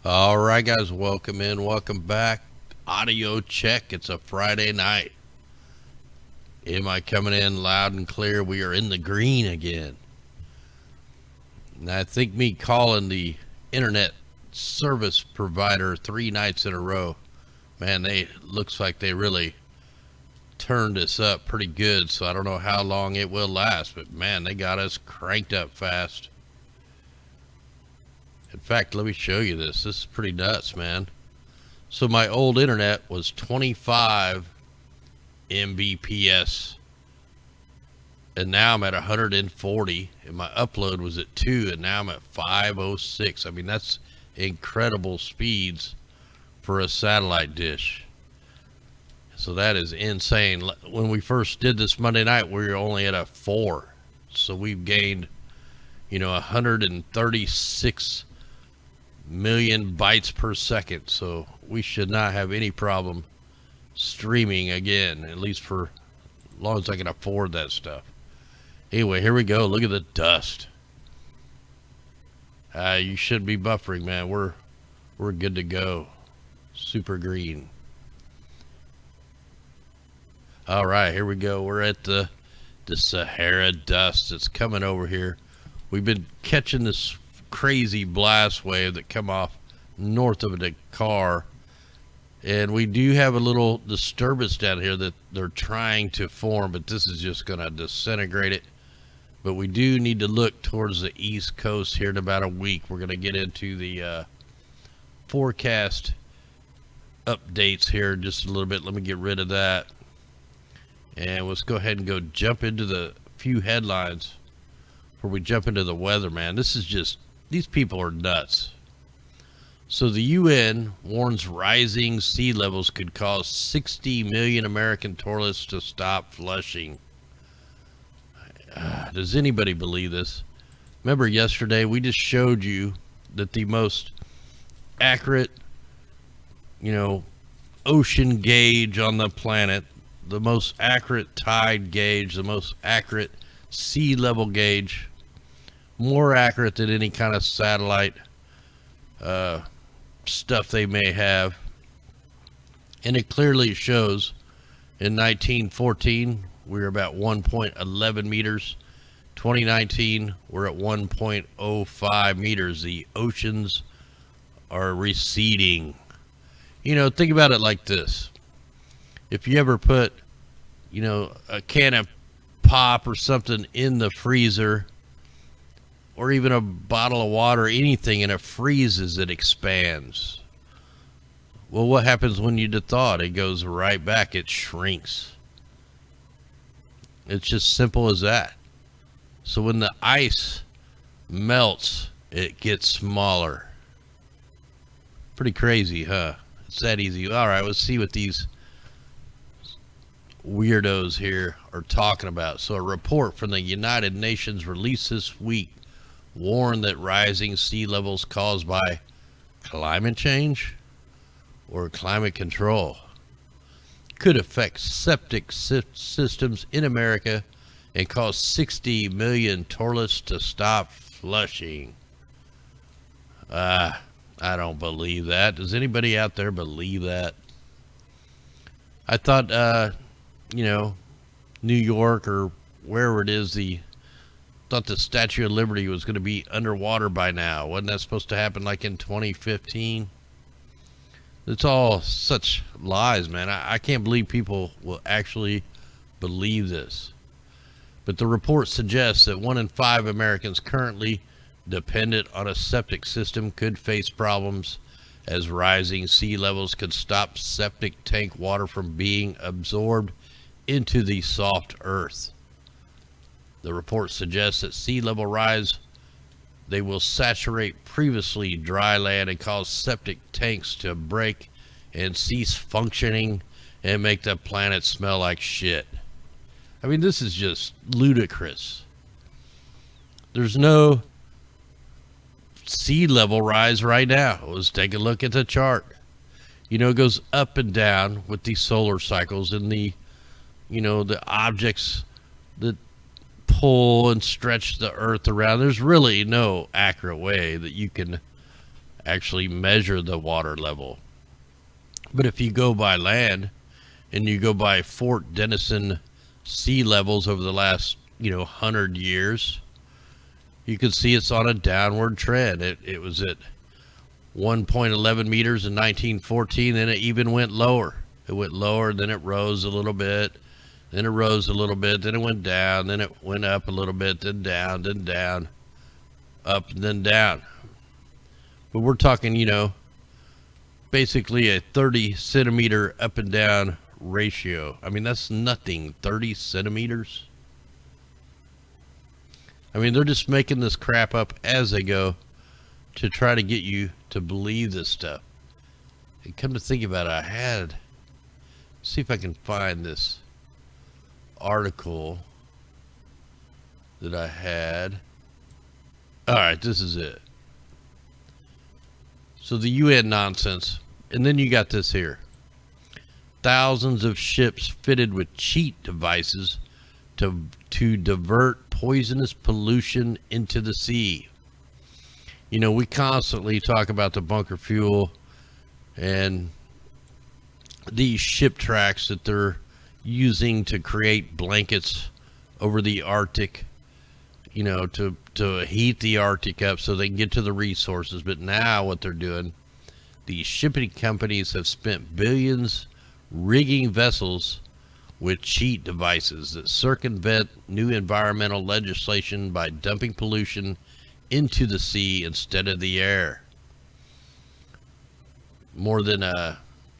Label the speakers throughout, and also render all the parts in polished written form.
Speaker 1: All right, guys, welcome in, welcome back. Audio check. It's a Friday night. Am I coming in loud and clear? We are in the green again. And I think me calling the internet service provider 3 nights in a row, man, looks like they really turned us up pretty good. So I don't know how long it will last, but man, they got us cranked up fast. In fact, let me show you this. This is pretty nuts, man. So my old internet was 25 Mbps, and now I'm at 140, and my upload was at 2, and now I'm at 506. I mean, that's incredible speeds for a satellite dish. So that is insane. When we first did this Monday night, we were only at a 4. So we've gained, 136 million bytes per second. So we should not have any problem streaming again, at least for as long as I can afford that stuff. Anyway, here we go. Look at the dust. You should be buffering, man. We're good to go. Super green. All right, here we go. We're at the Sahara dust. It's coming over here. We've been catching this crazy blast wave that come off north of the car, and we do have a little disturbance down here that they're trying to form, but this is just going to disintegrate it. But we do need to look towards the east coast here in about a week. We're going to get into the forecast updates here in just a little bit. Let me get rid of that, and let's go ahead and go jump into the few headlines before we jump into the weather, man. This is just, these people are nuts. So the UN warns rising sea levels could cause 60 million American toilets to stop flushing. Does anybody believe this? Remember yesterday we just showed you that the most accurate, ocean gauge on the planet, the most accurate tide gauge, the most accurate sea level gauge, more accurate than any kind of satellite stuff they may have. And it clearly shows in 1914 we were about 1.11 meters. 2019 we're at 1.05 meters. The oceans are receding. Think about it like this. If you ever put, a can of pop or something in the freezer, or even a bottle of water, anything, and it freezes, it expands. Well, what happens when you thaw it? It goes right back. It shrinks. It's just simple as that. So when the ice melts, it gets smaller. Pretty crazy, huh? It's that easy. All right, let's see what these weirdos here are talking about. So a report from the United Nations released this week warned that rising sea levels caused by climate change or climate control could affect septic systems in America and cause 60 million toilets to stop flushing. I don't believe that. Does anybody out there believe that? I thought, New York or wherever it is, thought the Statue of Liberty was going to be underwater by now. Wasn't that supposed to happen like in 2015? It's all such lies, man. I can't believe people will actually believe this. But the report suggests that 1 in 5 Americans currently dependent on a septic system could face problems as rising sea levels could stop septic tank water from being absorbed into the soft earth. The report suggests that sea level rise, they will saturate previously dry land and cause septic tanks to break and cease functioning and make the planet smell like shit. I mean, this is just ludicrous. There's no sea level rise right now. Let's take a look at the chart. It goes up and down with the solar cycles and the objects that pull and stretch the earth around. There's really no accurate way that you can actually measure the water level. But if you go by land and you go by Fort Denison sea levels over the last 100 years, you can see it's on a downward trend. It was at 1.11 meters in 1914, then it even went lower. It went lower, then it rose a little bit, then it rose a little bit, then it went down, then it went up a little bit, then down, up, and then down. But we're talking, basically a 30 centimeter up and down ratio. I mean, that's nothing. 30 centimeters. I mean, they're just making this crap up as they go to try to get you to believe this stuff. And come to think about it, see if I can find this article that I had. All right, this is it. So the UN nonsense. And then you got this here. Thousands of ships fitted with cheat devices to divert poisonous pollution into the sea. We constantly talk about the bunker fuel and these ship tracks that they're using to create blankets over the Arctic, to heat the Arctic up so they can get to the resources. But now what they're doing, these shipping companies have spent billions rigging vessels with cheat devices that circumvent new environmental legislation by dumping pollution into the sea instead of the air. More than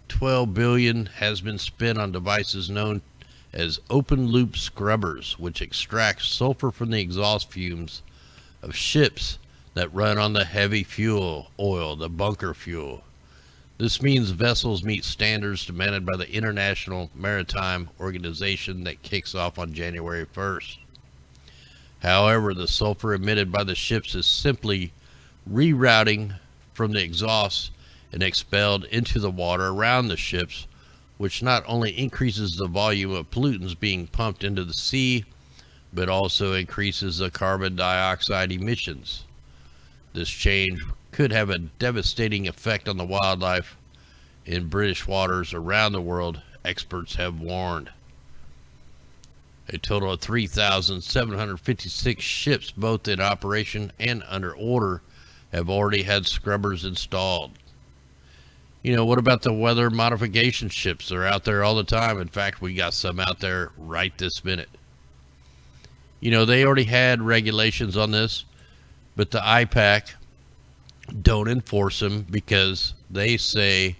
Speaker 1: $12 billion has been spent on devices known as open-loop scrubbers, which extract sulfur from the exhaust fumes of ships that run on the heavy fuel oil, the bunker fuel. This means vessels meet standards demanded by the International Maritime Organization that kicks off on January 1st. However, the sulfur emitted by the ships is simply rerouting from the exhaust and expelled into the water around the ships, which not only increases the volume of pollutants being pumped into the sea, but also increases the carbon dioxide emissions. This change could have a devastating effect on the wildlife in British waters around the world, experts have warned. A total of 3,756 ships, both in operation and under order, have already had scrubbers installed. What about the weather modification ships? They're out there all the time. In fact, we got some out there right this minute. They already had regulations on this, but the IPAC don't enforce them because they say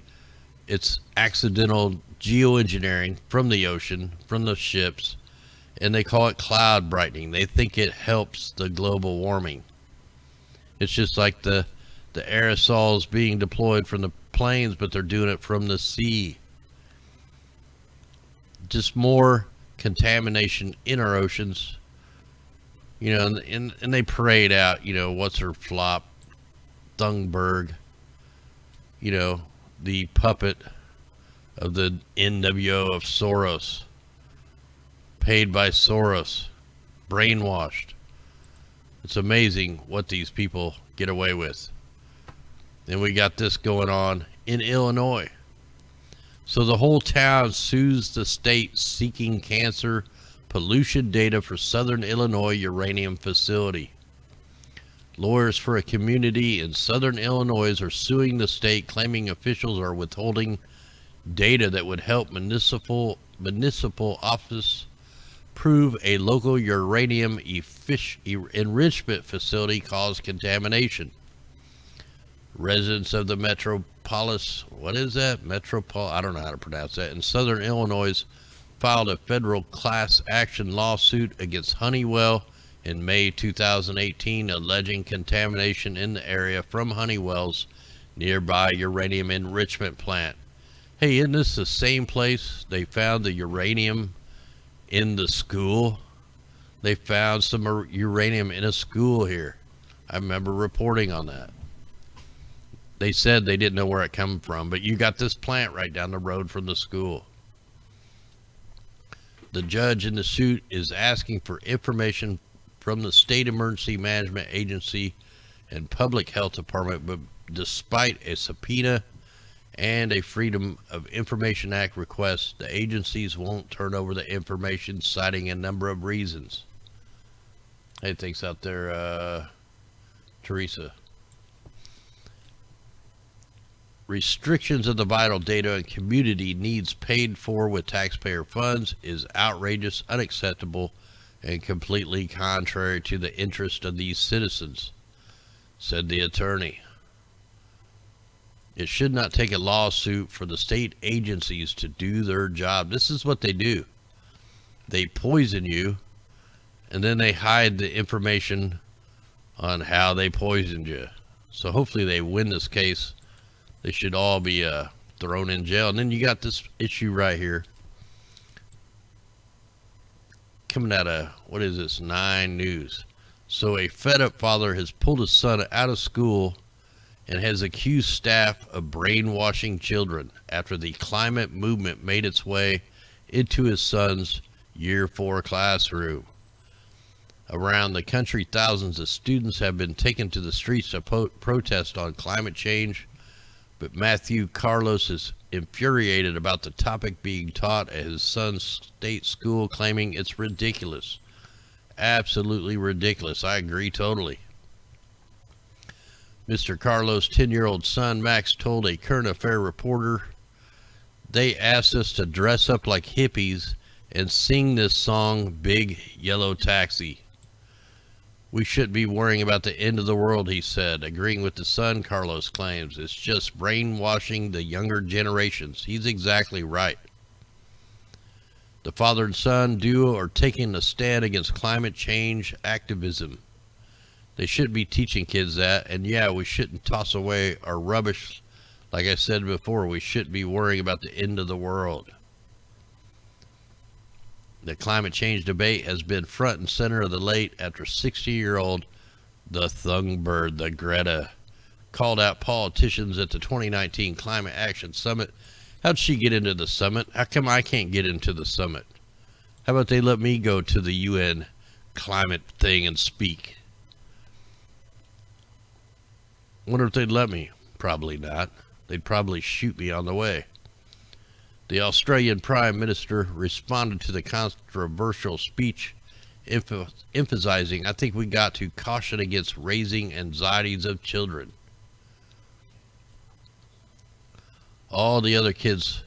Speaker 1: it's accidental geoengineering from the ocean, from the ships, and they call it cloud brightening. They think it helps the global warming. It's just like the aerosols being deployed from the planes, but they're doing it from the sea. Just more contamination in our oceans. And they parade out, what's her flop, Thunberg, the puppet of the NWO of Soros, paid by Soros, brainwashed. It's amazing what these people get away with. And we got this going on in Illinois. So the whole town sues the state seeking cancer pollution data for Southern Illinois uranium facility. Lawyers for a community in Southern Illinois are suing the state, claiming officials are withholding data that would help municipal office prove a local uranium enrichment facility caused contamination. Residents of the I don't know how to pronounce that, in Southern Illinois filed a federal class action lawsuit against Honeywell in May 2018, alleging contamination in the area from Honeywell's nearby uranium enrichment plant. Hey, isn't this the same place they found the uranium in the school? They found some uranium in a school here. I remember reporting on that. They said they didn't know where it came from, but you got this plant right down the road from the school. The judge in the suit is asking for information from the State Emergency Management Agency and Public Health Department, but despite a subpoena and a Freedom of Information Act request, the agencies won't turn over the information, citing a number of reasons. Hey, thanks out there, Teresa. Restrictions of the vital data and community needs paid for with taxpayer funds is outrageous, unacceptable, and completely contrary to the interest of these citizens, said the attorney. It should not take a lawsuit for the state agencies to do their job. This is what they do. They poison you, and then they hide the information on how they poisoned you. So hopefully they win this case. They should all be thrown in jail. And then you got this issue right here. Coming out of, what is this, 9 News. So a fed-up father has pulled his son out of school and has accused staff of brainwashing children after the climate movement made its way into his son's Year 4 classroom. Around the country, thousands of students have been taken to the streets to protest on climate change, but Matthew Carlos is infuriated about the topic being taught at his son's state school, claiming it's ridiculous. Absolutely ridiculous. I agree totally. Mr. Carlos' 10-year-old son, Max, told a current affair reporter, "They asked us to dress up like hippies and sing this song, Big Yellow Taxi. We shouldn't be worrying about the end of the world," he said. Agreeing with the son, Carlos claims it's just brainwashing the younger generations. He's exactly right. The father and son duo are taking a stand against climate change activism. They shouldn't be teaching kids that, and yeah, we shouldn't toss away our rubbish. Like I said before, we shouldn't be worrying about the end of the world. The climate change debate has been front and center of the debate after 60-year-old the Thungbird, the Greta, called out politicians at the 2019 Climate Action Summit. How'd she get into the summit? How come I can't get into the summit? How about they let me go to the UN climate thing and speak? Wonder if they'd let me. Probably not. They'd probably shoot me on the way. The Australian Prime Minister responded to the controversial speech, emphasizing, "I think we got to caution against raising anxieties of children." All the other kids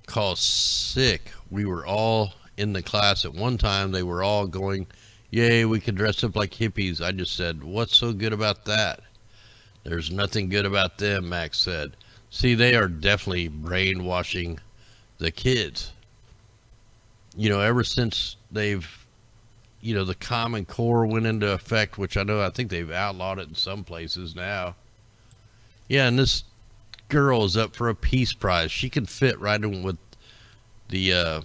Speaker 1: call sick. We were all in the class at one time. They were all going, "Yay, we can dress up like hippies." I just said, "What's so good about that?" "There's nothing good about them," Max said. See, they are definitely brainwashing the kids. Ever since they've, the Common Core went into effect, which I think they've outlawed it in some places now. Yeah, and this girl is up for a peace prize. She can fit right in with the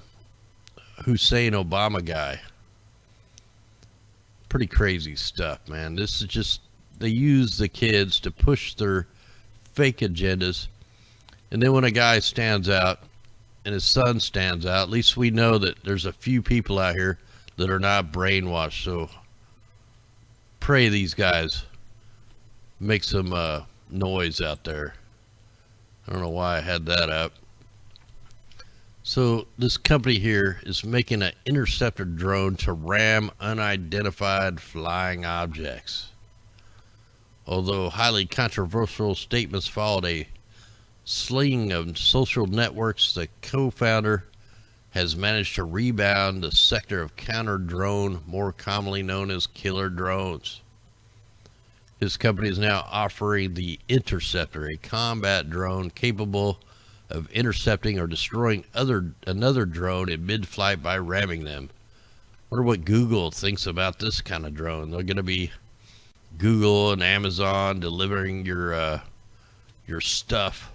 Speaker 1: Hussein Obama guy. Pretty crazy stuff, man. This is just, they use the kids to push their fake agendas. And then when a guy stands out and his son stands out, at least we know that there's a few people out here that are not brainwashed. So pray these guys make some noise out there. I don't know why I had that up. So this company here is making an interceptor drone to ram unidentified flying objects. Although highly controversial statements followed a sling of social networks, the co-founder has managed to rebound the sector of counter-drone, more commonly known as killer drones. His company is now offering the Interceptor, a combat drone capable of intercepting or destroying another drone in mid-flight by ramming them. Wonder what Google thinks about this kind of drone. They're going to be Google and Amazon delivering your stuff.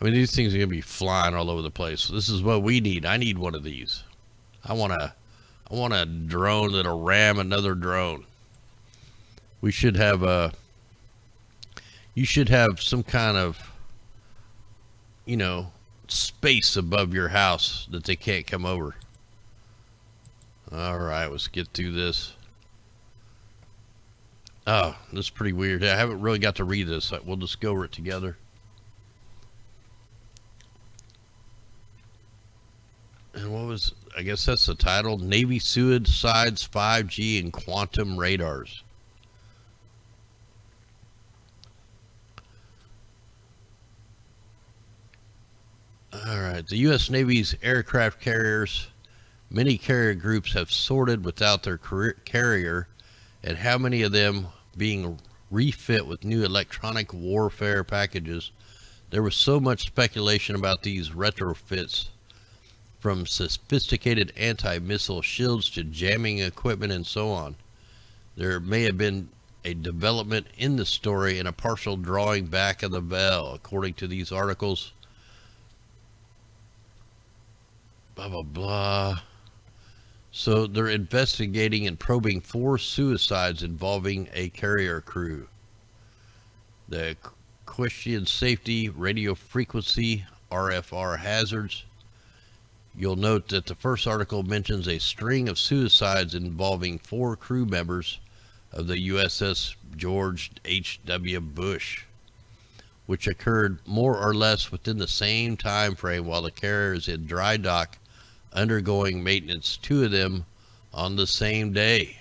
Speaker 1: I mean, these things are going to be flying all over the place. So this is what we need. I need one of these. I want a drone that'll ram another drone. We should have you should have some kind of, space above your house that they can't come over. All right, let's get through this. Oh, this is pretty weird. I haven't really got to read this. We'll just go over it together. And what was, I guess that's the title, Navy Suicides 5G and Quantum Radars. Alright, the U.S. Navy's aircraft carriers, many carrier groups have sorted without their carrier, and how many of them being refit with new electronic warfare packages. There was so much speculation about these retrofits, from sophisticated anti-missile shields to jamming equipment and so on. There may have been a development in the story and a partial drawing back of the veil, according to these articles. Blah, blah, blah. So they're investigating and probing 4 suicides involving a carrier crew. The question safety, radio frequency, RFR hazards. You'll note that the first article mentions a string of suicides involving 4 crew members of the USS George H.W. Bush, which occurred more or less within the same time frame while the carrier is in dry dock undergoing maintenance, 2 of them on the same day.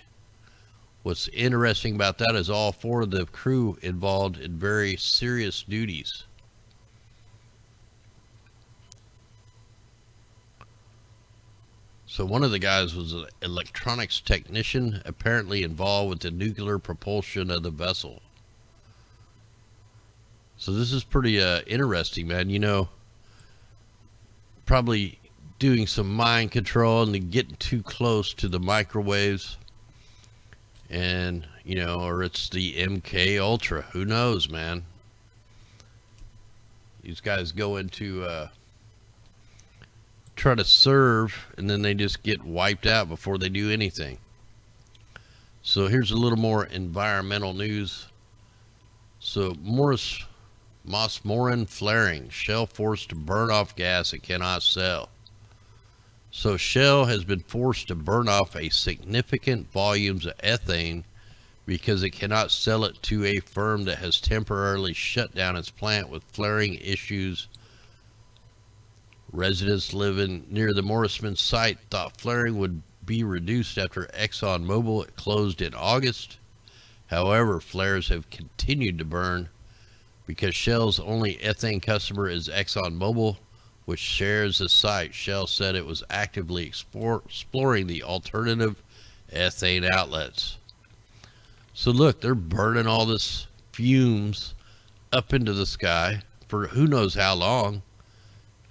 Speaker 1: What's interesting about that is all 4 of the crew involved in very serious duties. So one of the guys was an electronics technician, apparently involved with the nuclear propulsion of the vessel. So this is pretty interesting, man. You know, probably doing some mind control and getting too close to the microwaves. And, you know, or it's the MK Ultra. Who knows, man? These guys go into try to serve, and then they just get wiped out before they do anything. So here's a little more environmental news. So Moss Moran flaring. Shell forced to burn off gas it cannot sell. So Shell has been forced to burn off a significant volumes of ethane because it cannot sell it to a firm that has temporarily shut down its plant with flaring issues. Residents living near the Morrisman site thought flaring would be reduced after ExxonMobil closed in August. However, flares have continued to burn because Shell's only ethane customer is ExxonMobil, which shares the site. Shell said it was actively exploring the alternative ethane outlets. So look, they're burning all this fumes up into the sky for who knows how long.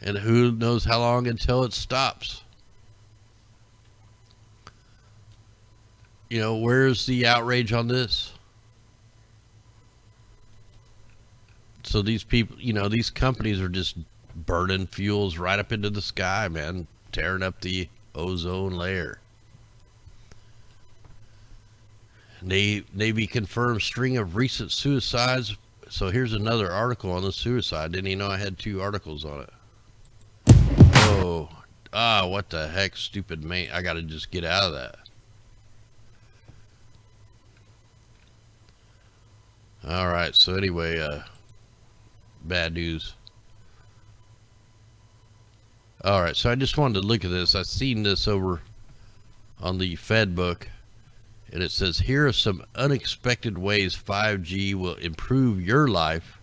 Speaker 1: And who knows how long until it stops. You know, where's the outrage on this? So these people, you know, these companies are just burning fuels right up into the sky, man. Tearing up the ozone layer. Navy confirms string of recent suicides. So here's another article on the suicide. Didn't even know I had 2 articles on it. Oh, what the heck, stupid mate. I gotta just get out of that. Alright, so anyway, bad news. Alright, so I just wanted to look at this. I've seen this over on the Fed book, and it says, here are some unexpected ways 5G will improve your life.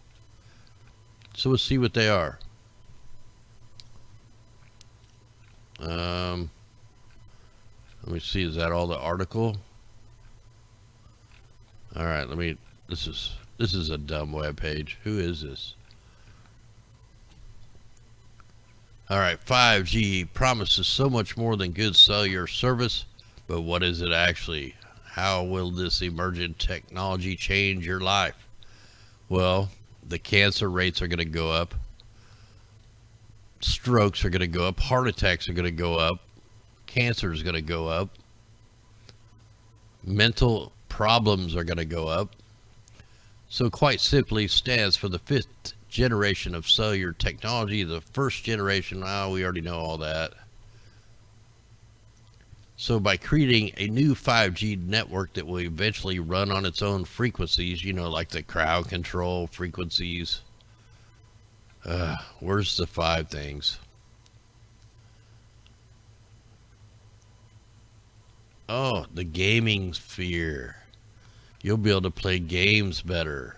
Speaker 1: So we'll see what they are. Let me see, is that all the article? Alright, this is a dumb web page. Who is this? Alright, 5G promises so much more than good cellular service, but what is it actually? How will this emergent technology change your life? Well, the cancer rates are going to go up. Strokes are going to go up. Heart attacks are going to go up. Cancer is going to go up. Mental problems are going to go up. So quite simply stands for the 5th generation of cellular technology. The 1st generation, we already know all that. So by creating a new 5G network that will eventually run on its own frequencies, you know, like the crowd control frequencies. Where's the 5 things? Oh, the gaming sphere. You'll be able to play games better.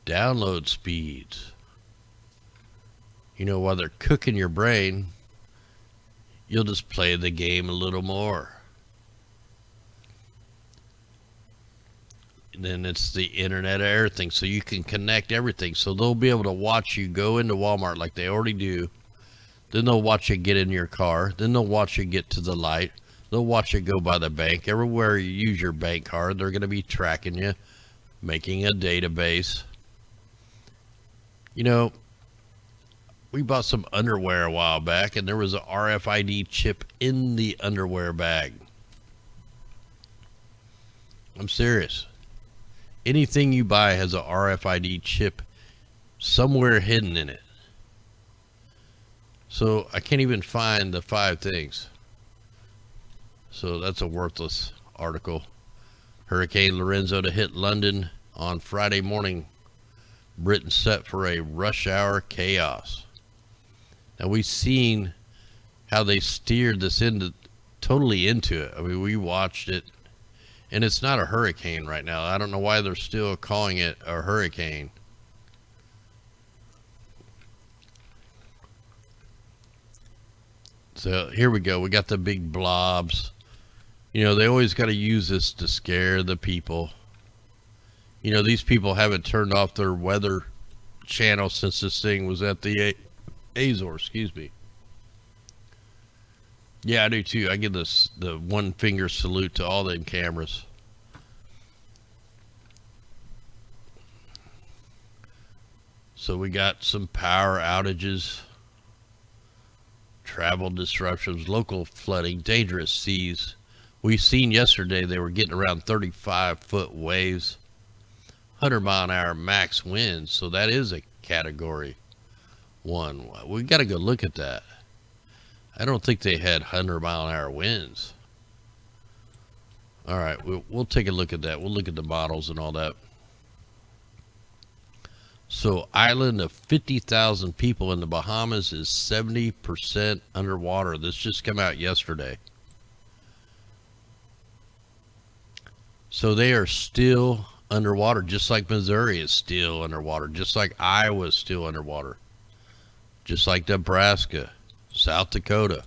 Speaker 1: Download speeds. You know, while they're cooking your brain, you'll just play the game a little more. And then it's the Internet of Everything, so you can connect everything. So they'll be able to watch you go into Walmart like they already do. Then they'll watch you get in your car. Then they'll watch you get to the light. They'll watch you go by the bank. Everywhere you use your bank card, they're going to be tracking you, making a database. You know, we bought some underwear a while back, and there was a RFID chip in the underwear bag. I'm serious. Anything you buy has a RFID chip somewhere hidden in it. So I can't even find the 5 things. So that's a worthless article. Hurricane Lorenzo to hit London on Friday morning. Britain set for a rush hour chaos. Now we've seen how they steered this totally into it. I mean, we watched it, and it's not a hurricane right now. I don't know why they're still calling it a hurricane. So here we go. We got the big blobs. You know, they always got to use this to scare the people. You know, these people haven't turned off their weather channel since this thing was at the Azores, excuse me. Yeah, I do too. I give this the 1 finger salute to all them cameras. So we got some power outages, travel disruptions, local flooding, dangerous seas. We've seen yesterday they were getting around 35-foot waves, 100-mile-an-hour max winds. So that is a category 1. We got to go look at that. I don't think they had 100-mile-an-hour winds. All right, we'll take a look at that. We'll look at the models and all that. So island of 50,000 people in the Bahamas is 70% underwater. This just came out yesterday. So they are still underwater, just like Missouri is still underwater, just like Iowa is still underwater, just like Nebraska, South Dakota.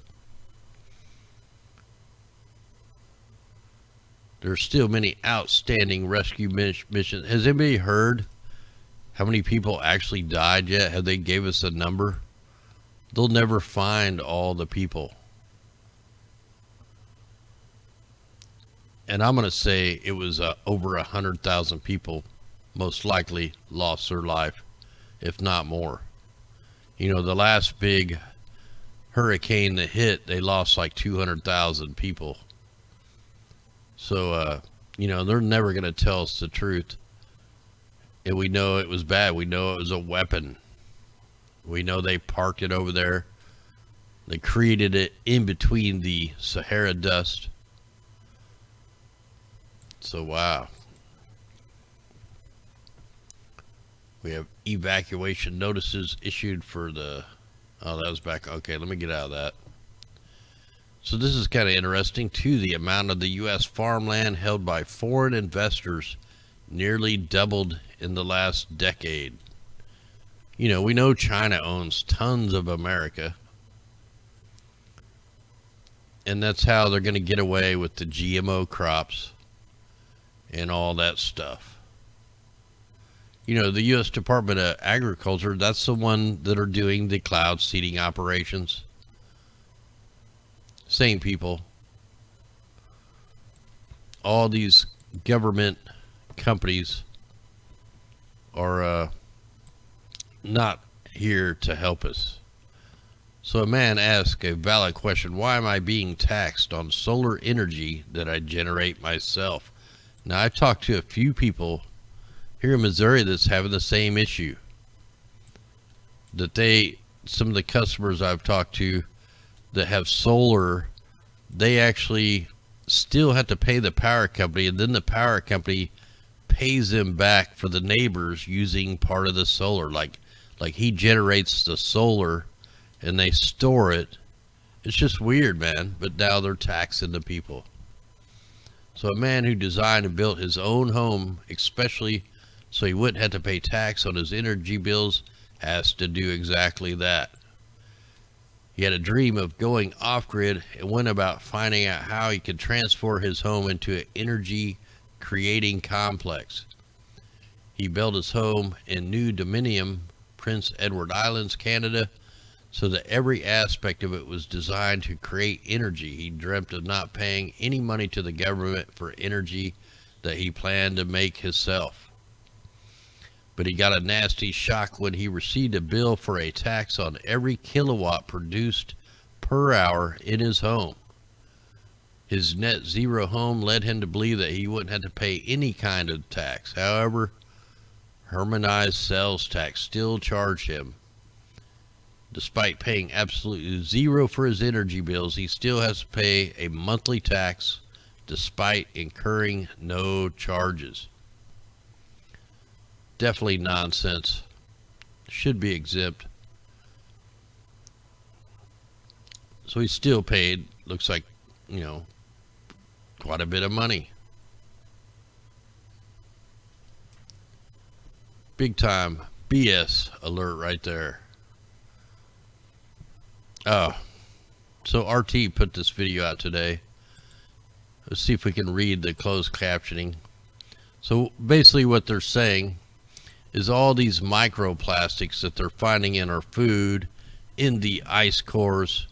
Speaker 1: There's still many outstanding rescue missions. Has anybody heard how many people actually died yet? Have they gave us a number? They'll never find all the people. And I'm going to say it was over 100,000 people most likely lost their life, if not more. You know, the last big hurricane that hit, they lost like 200,000 people. So, you know, they're never going to tell us the truth. And we know it was bad. We know it was a weapon. We know they parked it over there. They created it in between the Sahara dust. So, wow. We have evacuation notices issued for the... Oh, that was back. Okay, let me get out of that. So this is kind of interesting, too. The amount of the U.S. farmland held by foreign investors nearly doubled in the last decade. You know, we know China owns tons of America. And that's how they're going to get away with the GMO crops and all that stuff. You know, the U.S. Department of Agriculture, that's the one that are doing the cloud seeding operations. Same people. All these government companies are not here to help us. So a man asked a valid question: why am I being taxed on solar energy that I generate myself? Now, I've talked to a few people here in Missouri that's having the same issue. That some of the customers I've talked to that have solar they actually still have to pay the power company, and then the power company pays them back for the neighbors using part of the solar. Like he generates the solar and they store it. It's just weird, man. But now they're taxing the people. So a man who designed and built his own home, especially so he wouldn't have to pay tax on his energy bills, has to do exactly that. He had a dream of going off-grid and went about finding out how he could transform his home into an energy-creating complex. He built his home in New Dominion, Prince Edward Islands, Canada, so that every aspect of it was designed to create energy. He dreamt of not paying any money to the government for energy that he planned to make himself. But he got a nasty shock when he received a bill for a tax on every kilowatt produced per hour in his home. His net zero home led him to believe that he wouldn't have to pay any kind of tax. However, harmonized sales tax still charged him. Despite paying absolutely zero for his energy bills, he still has to pay a monthly tax despite incurring no charges. Definitely nonsense. Should be exempt. So he still paid, looks like, quite a bit of money. Big time BS alert right there. Oh, so RT put this video out today. Let's see if we can read the closed captioning. So basically what they're saying is all these microplastics that they're finding in our food, in the ice cores,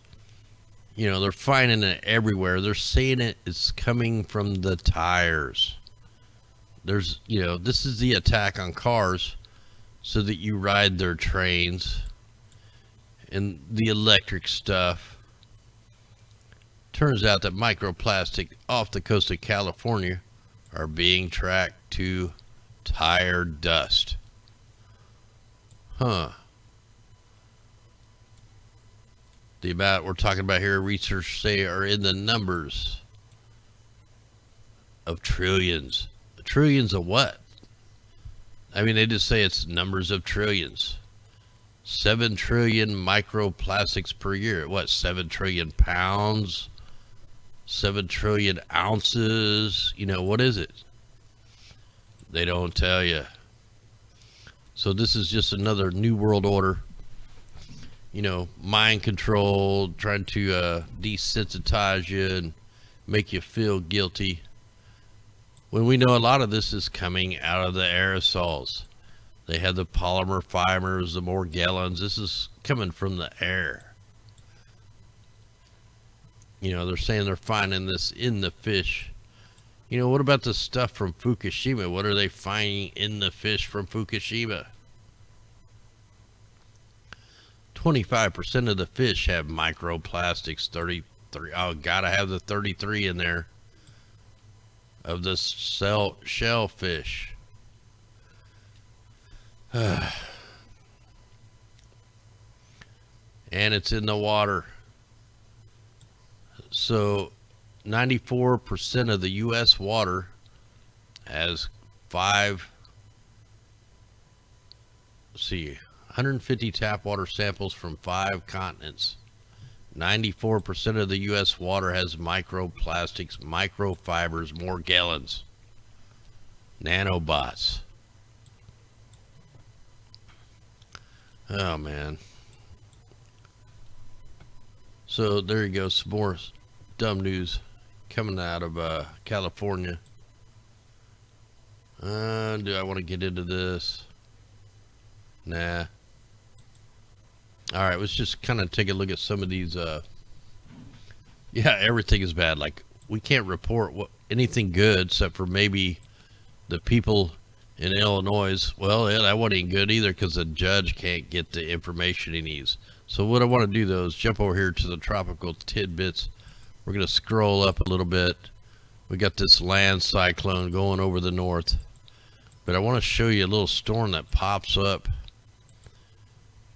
Speaker 1: they're finding it everywhere. They're saying it's coming from the tires. This is the attack on cars so that you ride their trains and the electric stuff. Turns out that microplastic off the coast of California are being tracked to tire dust. The amount we're talking about here, researchers say, are in the numbers of trillions. Trillions of what? I mean, they just say it's numbers of trillions. 7 trillion microplastics per year. What, 7 trillion pounds? 7 trillion ounces? What is it? They don't tell you. So this is just another new world order. Mind control, trying to desensitize you and make you feel guilty. When we know a lot of this is coming out of the aerosols. They have the polymer fibers, the more gallons. This is coming from the air. They're saying they're finding this in the fish. What about the stuff from Fukushima? What are they finding in the fish from Fukushima? 25% of the fish have microplastics. 33. Oh, gotta have the 33 in there of the shellfish. And it's in the water. So 94% of the U.S. water has 150 tap water samples from 5 continents. 94% of the U.S. water has microplastics, microfibers, more gallons, nanobots. Oh, man. So there you go, some more dumb news coming out of California. Do I want to get into this? Nah. Alright, let's just kind of take a look at some of these. Yeah, everything is bad. Like, we can't report anything good except for maybe the people in Illinois. Well, yeah, that wasn't good either because the judge can't get the information he needs. So what I want to do, though, is jump over here to the tropical tidbits. We're going to scroll up a little bit. We got this land cyclone going over the north. But I want to show you a little storm that pops up.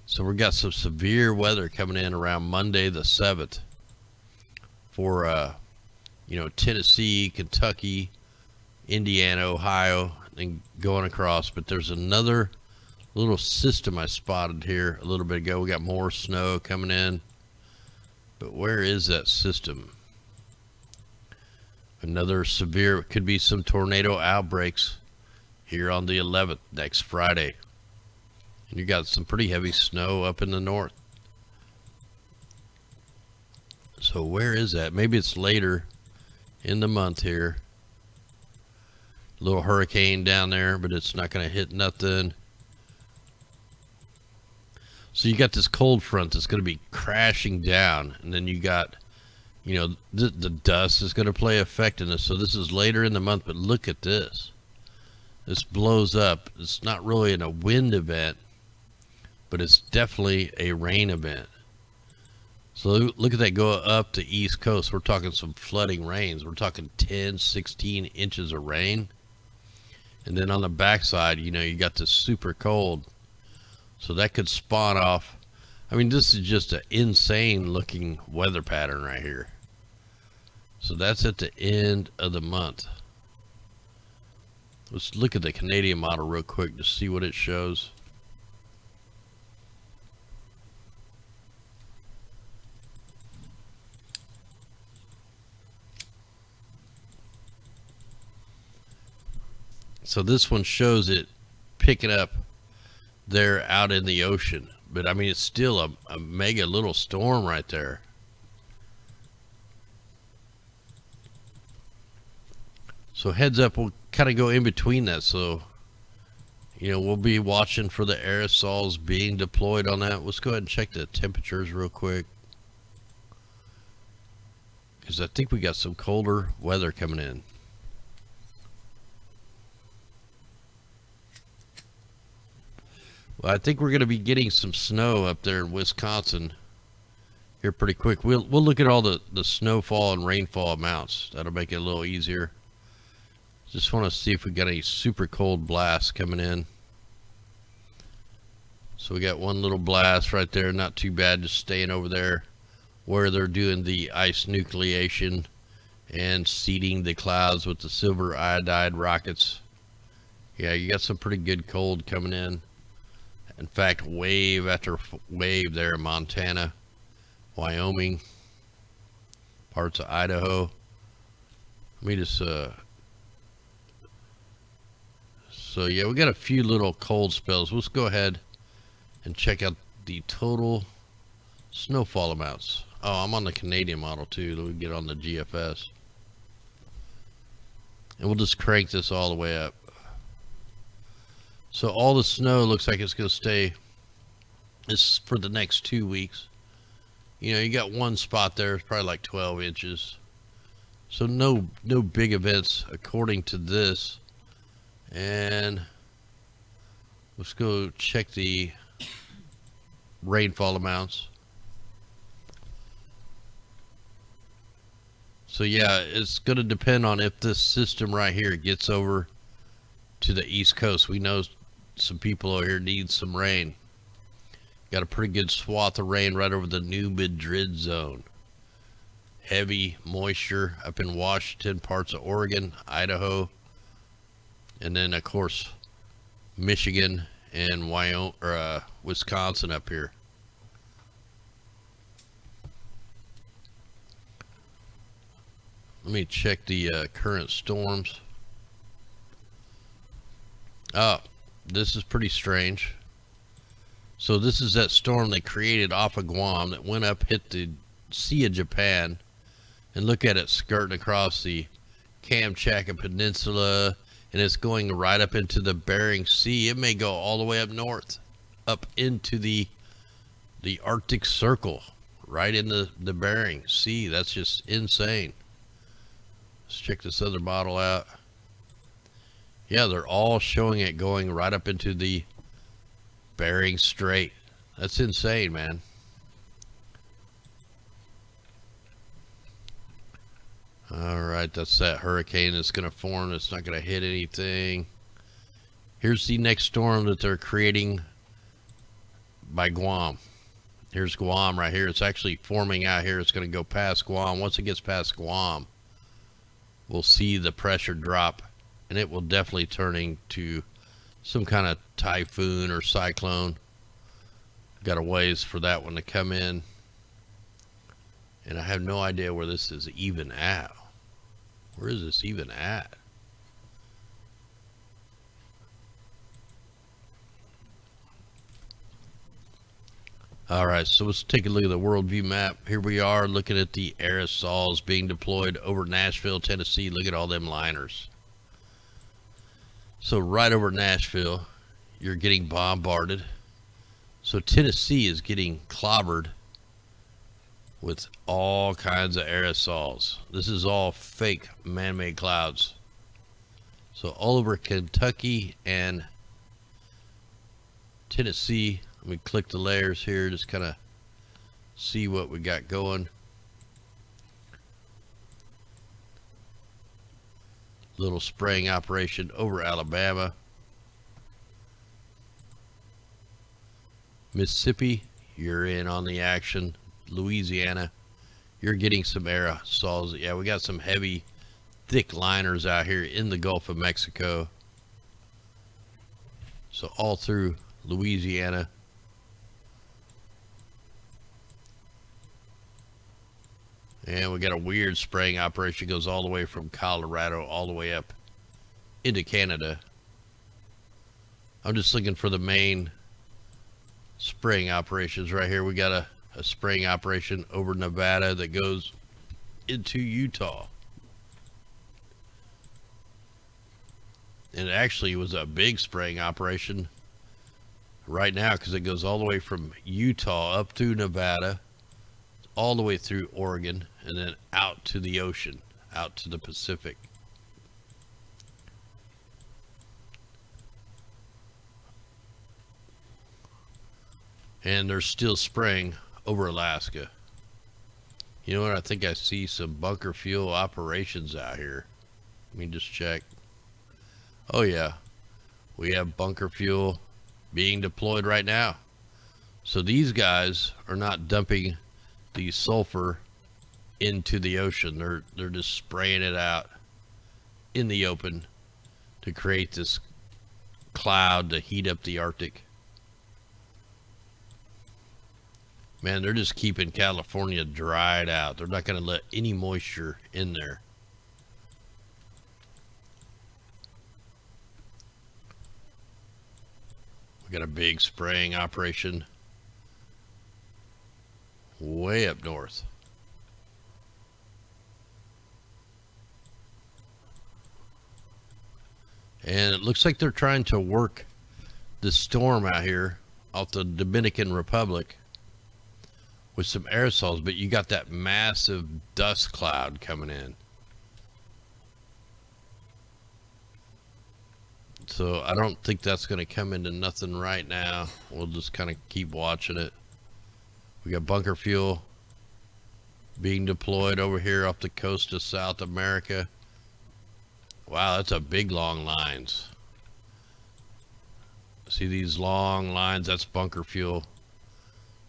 Speaker 1: So we got some severe weather coming in around Monday the 7th. for Tennessee, Kentucky, Indiana, Ohio, and going across. But there's another little system I spotted here a little bit ago. We got more snow coming in, but where is that system? Another severe, could be some tornado outbreaks here on the 11th, next Friday. And you got some pretty heavy snow up in the north. So where is that? Maybe it's later in the month here. Little hurricane down there, but it's not going to hit nothing. So you got this cold front that's going to be crashing down, and then you got, the dust is going to play effect in this. So this is later in the month, but look at this. This blows up. It's not really a wind event, but it's definitely a rain event. So look at that go up the East Coast. We're talking some flooding rains. We're talking 10, 16 inches of rain. And then on the backside, you got this super cold. So that could spawn off. I mean, this is just an insane looking weather pattern right here. So that's at the end of the month. Let's look at the Canadian model real quick to see what it shows. So this one shows it picking up there out in the ocean. But I mean, it's still a mega little storm right there. So heads up, we'll kind of go in between that. So, we'll be watching for the aerosols being deployed on that. Let's go ahead and check the temperatures real quick, because I think we got some colder weather coming in. Well, I think we're going to be getting some snow up there in Wisconsin here pretty quick. We'll look at all the snowfall and rainfall amounts. That'll make it a little easier. Just want to see if we got any super cold blasts coming in. So we got one little blast right there, not too bad, just staying over there where they're doing the ice nucleation and seeding the clouds with the silver iodide rockets. Yeah, you got some pretty good cold coming in. In fact, wave after wave there in Montana, Wyoming, parts of Idaho. Let me just so yeah, we got a few little cold spells. Let's go ahead and check out the total snowfall amounts. Oh, I'm on the Canadian model too. Let me get on the GFS. And we'll just crank this all the way up. So all the snow looks like it's going to stay this for the next 2 weeks. You got one spot there, it's probably like 12 inches. So no big events according to this. And let's go check the rainfall amounts. So yeah, it's going to depend on if this system right here gets over to the East Coast. We know some people over here need some rain. Got a pretty good swath of rain right over the New Madrid zone. Heavy moisture up in Washington, parts of Oregon, Idaho, and then of course Michigan and Wyoming or Wisconsin up here. Let me check the current storms. Oh, this is pretty strange. So this is that storm they created off of Guam that went up, hit the Sea of Japan, and look at it skirting across the Kamchatka Peninsula, and it's going right up into the Bering Sea. It may go all the way up north, up into the Arctic Circle, right in the Bering Sea. That's just insane. Let's check this other model out. Yeah, they're all showing it going right up into the Bering Strait. That's insane, man. Alright, that's that hurricane that's going to form. It's not going to hit anything. Here's the next storm that they're creating by Guam. Here's Guam right here. It's actually forming out here. It's going to go past Guam. Once it gets past Guam, we'll see the pressure drop, and it will definitely turn into some kind of typhoon or cyclone. Got a ways for that one to come in, and I have no idea where this is even at. Where is this even at? All right, so let's take a look at the worldview map. Here we are looking at the aerosols being deployed over Nashville, Tennessee. Look at all them liners. So right over Nashville, you're getting bombarded. So Tennessee is getting clobbered with all kinds of aerosols. This is all fake man-made clouds. So all over Kentucky and Tennessee. Let me click the layers here, just kind of see what we got going. Little spraying operation over Alabama. Mississippi, you're in on the action. Louisiana, you're getting some aerosols. Yeah, we got some heavy, thick liners out here in the Gulf of Mexico. So all through Louisiana. And we got a weird spraying operation. Goes all the way from Colorado all the way up into Canada. I'm just looking for the main spraying operations right here. We got a spraying operation over Nevada that goes into Utah. And actually it was a big spraying operation right now because it goes all the way from Utah up through Nevada, all the way through Oregon, and then out to the ocean, out to the Pacific. And they're still spraying over Alaska. You know what? I think I see some bunker fuel operations out here. Let me just check. Oh yeah, we have bunker fuel being deployed right now. So these guys are not dumping the sulfur into the ocean. They're just spraying it out in the open to create this cloud to heat up the Arctic. Man, they're just keeping California dried out. They're not going to let any moisture in there. We got a big spraying operation way up north. And it looks like they're trying to work the storm out here off the Dominican Republic with some aerosols, but you got that massive dust cloud coming in. So I don't think that's going to come into nothing right now. We'll just kind of keep watching it. We got bunker fuel being deployed over here off the coast of South America. Wow, that's a big long lines. See these long lines? That's bunker fuel.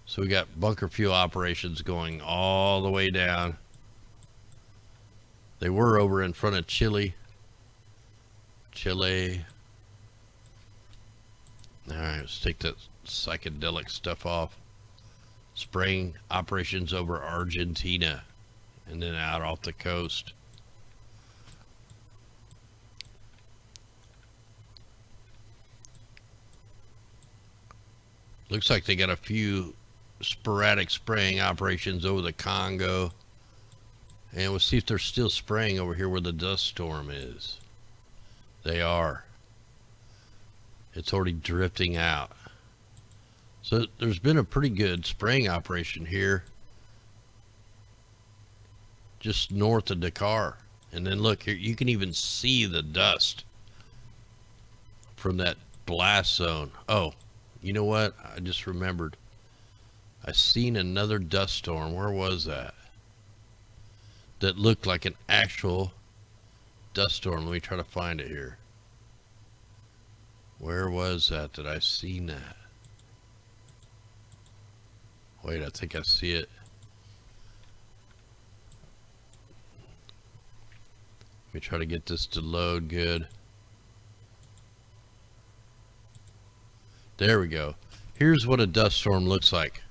Speaker 1: So we got bunker fuel operations going all the way down. They were over in front of Chile. All right, let's take that psychedelic stuff off. Spraying operations over Argentina and then out off the coast. Looks like they got a few sporadic spraying operations over the Congo. And we'll see if they're still spraying over here where the dust storm is. They are. It's already drifting out. So there's been a pretty good spraying operation here just north of Dakar. And then look here, you can even see the dust from that blast zone. Oh, you know what? I just remembered. I seen another dust storm. Where was that? That looked like an actual dust storm. Let me try to find it here. Where was that? Did I seen that? Wait, I think I see it. Let me try to get this to load good. There we go. Here's what a dust storm looks like.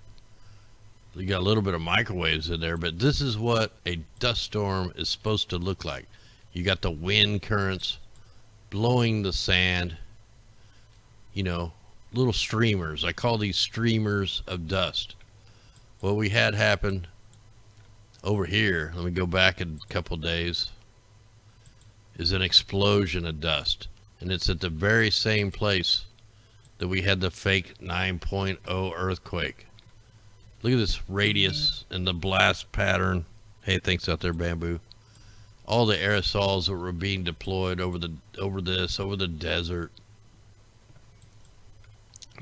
Speaker 1: You got a little bit of microwaves in there, but this is what a dust storm is supposed to look like. You got the wind currents blowing the sand, you know, little streamers. I call these streamers of dust. What we had happen over here, let me go back a couple days, is an explosion of dust. And it's at the very same place that we had the fake 9.0 earthquake. Look at this radius and the blast pattern. Hey, thanks out there, Bamboo. All the aerosols that were being deployed over the desert.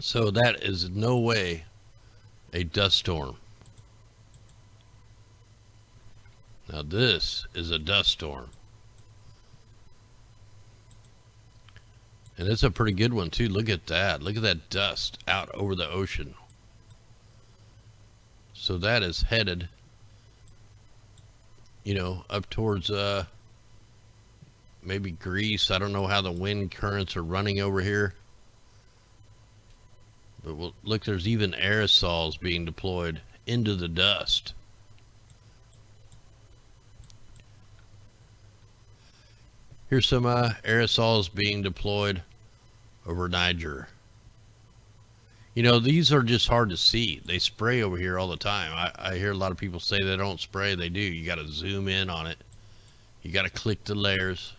Speaker 1: So that is no way a dust storm. Now this is a dust storm. And it's a pretty good one too. Look at that. Look at that dust out over the ocean. So that is headed, you know, up towards maybe Greece. I don't know how the wind currents are running over here. But look, there's even aerosols being deployed into the dust. Here's some aerosols being deployed over Niger. You know, these are just hard to see. They spray over here all the time. I hear a lot of people say they don't spray. They do. You got to zoom in on it. You got to click the layers.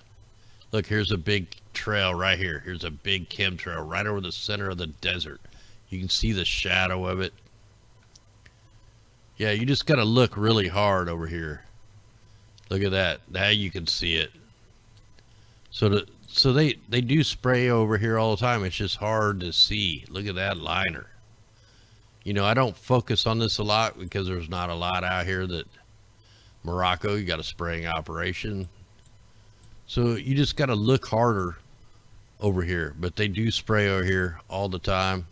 Speaker 1: Look, here's a big trail right here. Here's a big chemtrail right over the center of the desert. You can see the shadow of it. Yeah, you just got to look really hard over here. Look at that. Now you can see it. So they do spray over here all the time. It's just hard to see. Look at that liner. You know, I don't focus on this a lot because there's not a lot out here. That Morocco, you got a spraying operation. So you just got to look harder over here. But they do spray over here all the time.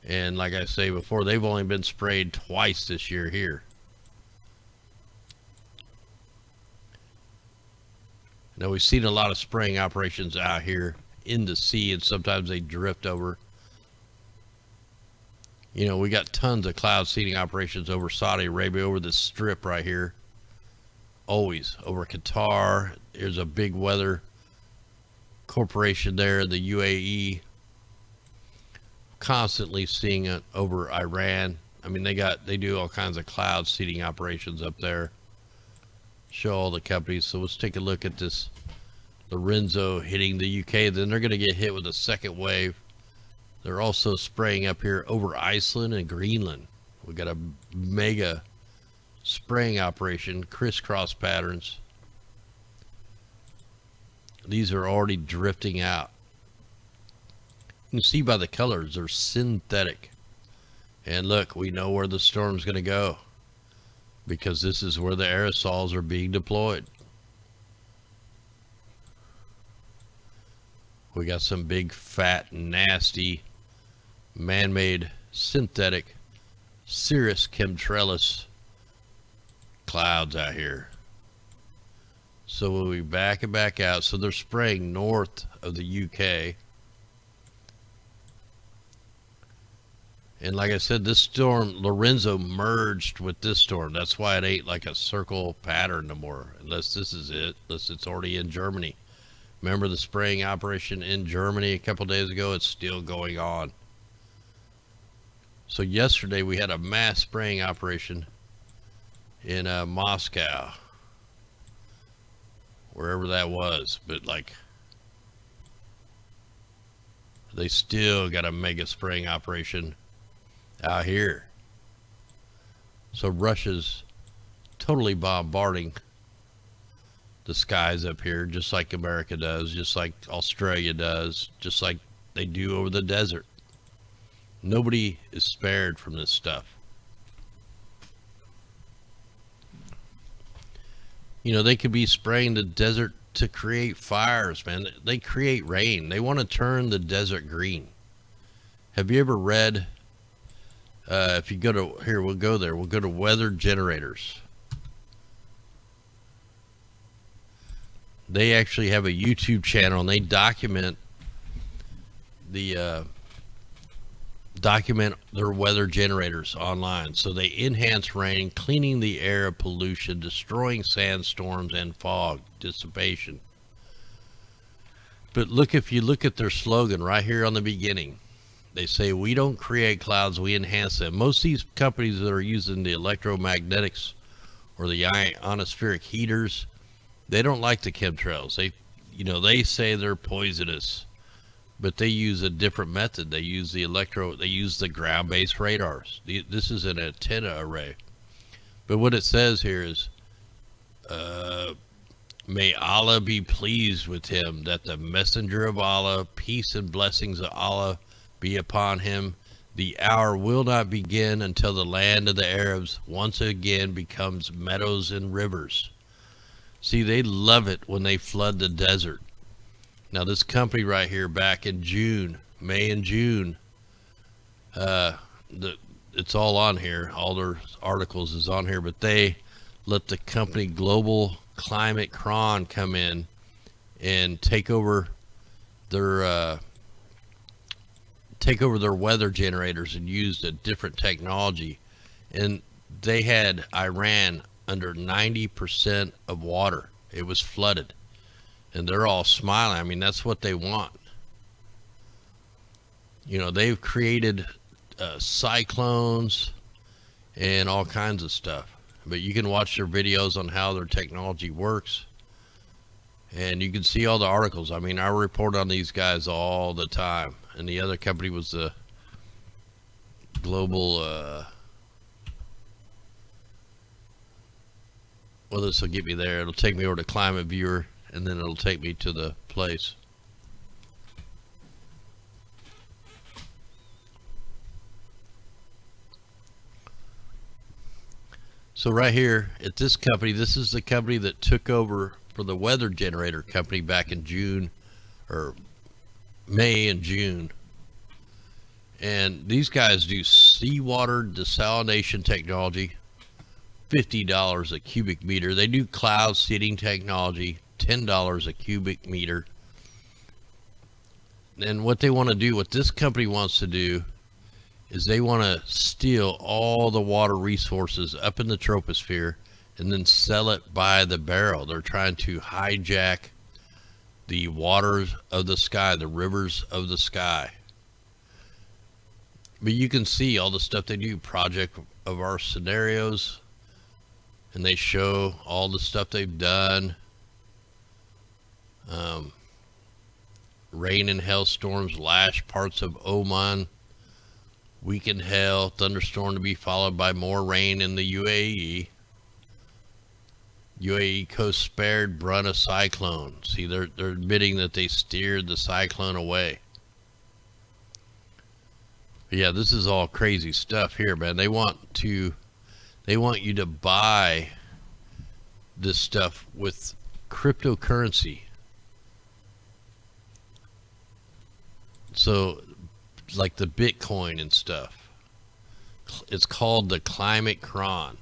Speaker 1: And like I say before, they've only been sprayed twice this year here. Now, we've seen a lot of spraying operations out here in the sea, and sometimes they drift over. You know, we got tons of cloud seeding operations over Saudi Arabia, over this strip right here. Always over Qatar. There's a big weather corporation there, the UAE. Constantly seeing it over Iran. I mean, they do all kinds of cloud seeding operations up there. Show all the companies. So let's take a look at this Lorenzo hitting the UK. Then they're going to get hit with a second wave. They're also spraying up here over Iceland and Greenland. We got a mega spraying operation, crisscross patterns. These are already drifting out. You can see by the colors, they're synthetic. And look, we know where the storm's going to go, because this is where the aerosols are being deployed. We got some big, fat, nasty, man-made, synthetic, cirrus chemtrails clouds out here. So we'll be back and back out. So they're spraying north of the UK. And like I said, this storm, Lorenzo, merged with this storm. That's why it ain't like a circle pattern no more. Unless this is it. Unless it's already in Germany. Remember the spraying operation in Germany a couple days ago? It's still going on. So yesterday we had a mass spraying operation in Moscow. Wherever that was. But like, they still got a mega spraying operation out here. So Russia's totally bombarding the skies up here, just like America does, just like Australia does, just like they do over the desert. Nobody is spared from this stuff. You know, they could be spraying the desert to create fires, man. They create rain. They want to turn the desert green. Have you ever read If you go to here, we'll go there. We'll go to weather generators. They actually have a YouTube channel, and they document the document their weather generators online. So they enhance rain, cleaning the air of pollution, destroying sandstorms and fog dissipation. But look, if you look at their slogan right here on the beginning, they say, we don't create clouds, we enhance them. Most of these companies that are using the electromagnetics or the ionospheric heaters, they don't like the chemtrails. They say they're poisonous, but they use a different method. They use the ground-based radars. This is an antenna array. But what it says here is, may Allah be pleased with him, that the messenger of Allah, peace and blessings of Allah be upon him. The hour will not begin until the land of the Arabs once again becomes meadows and rivers. See, they love it when they flood the desert. Now, this company right here, back in May and June, it's all on here. All their articles is on here, but they let the company Global Climate Cron come in and take over their weather generators and used a different technology. And they had Iran under 90% of water. It was flooded, and they're all smiling. I mean, that's what they want. They've created cyclones and all kinds of stuff. But you can watch their videos on how their technology works, and you can see all the articles. I mean, I report on these guys all the time. And the other company was the global, well, this will get me there. It'll take me over to Climate Viewer, and then it'll take me to the place. So right here at this company, this is the company that took over for the weather generator company back in June, or May and June. And these guys do seawater desalination technology, $50 a cubic meter. They do cloud seeding technology, $10 a cubic meter. And what they want to do, what this company wants to do, is they want to steal all the water resources up in the troposphere and then sell it by the barrel. They're trying to hijack the waters of the sky, the rivers of the sky. But you can see all the stuff they do, project of our scenarios, and they show all the stuff they've done. Rain and hailstorms lash parts of Oman. Weekend hail, thunderstorm to be followed by more rain in the UAE. UAE coast spared brunt of cyclone. See, they're admitting that they steered the cyclone away. But yeah, this is all crazy stuff here, man. They want you to buy this stuff with cryptocurrency. So, like the Bitcoin and stuff. It's called the Climate Cron.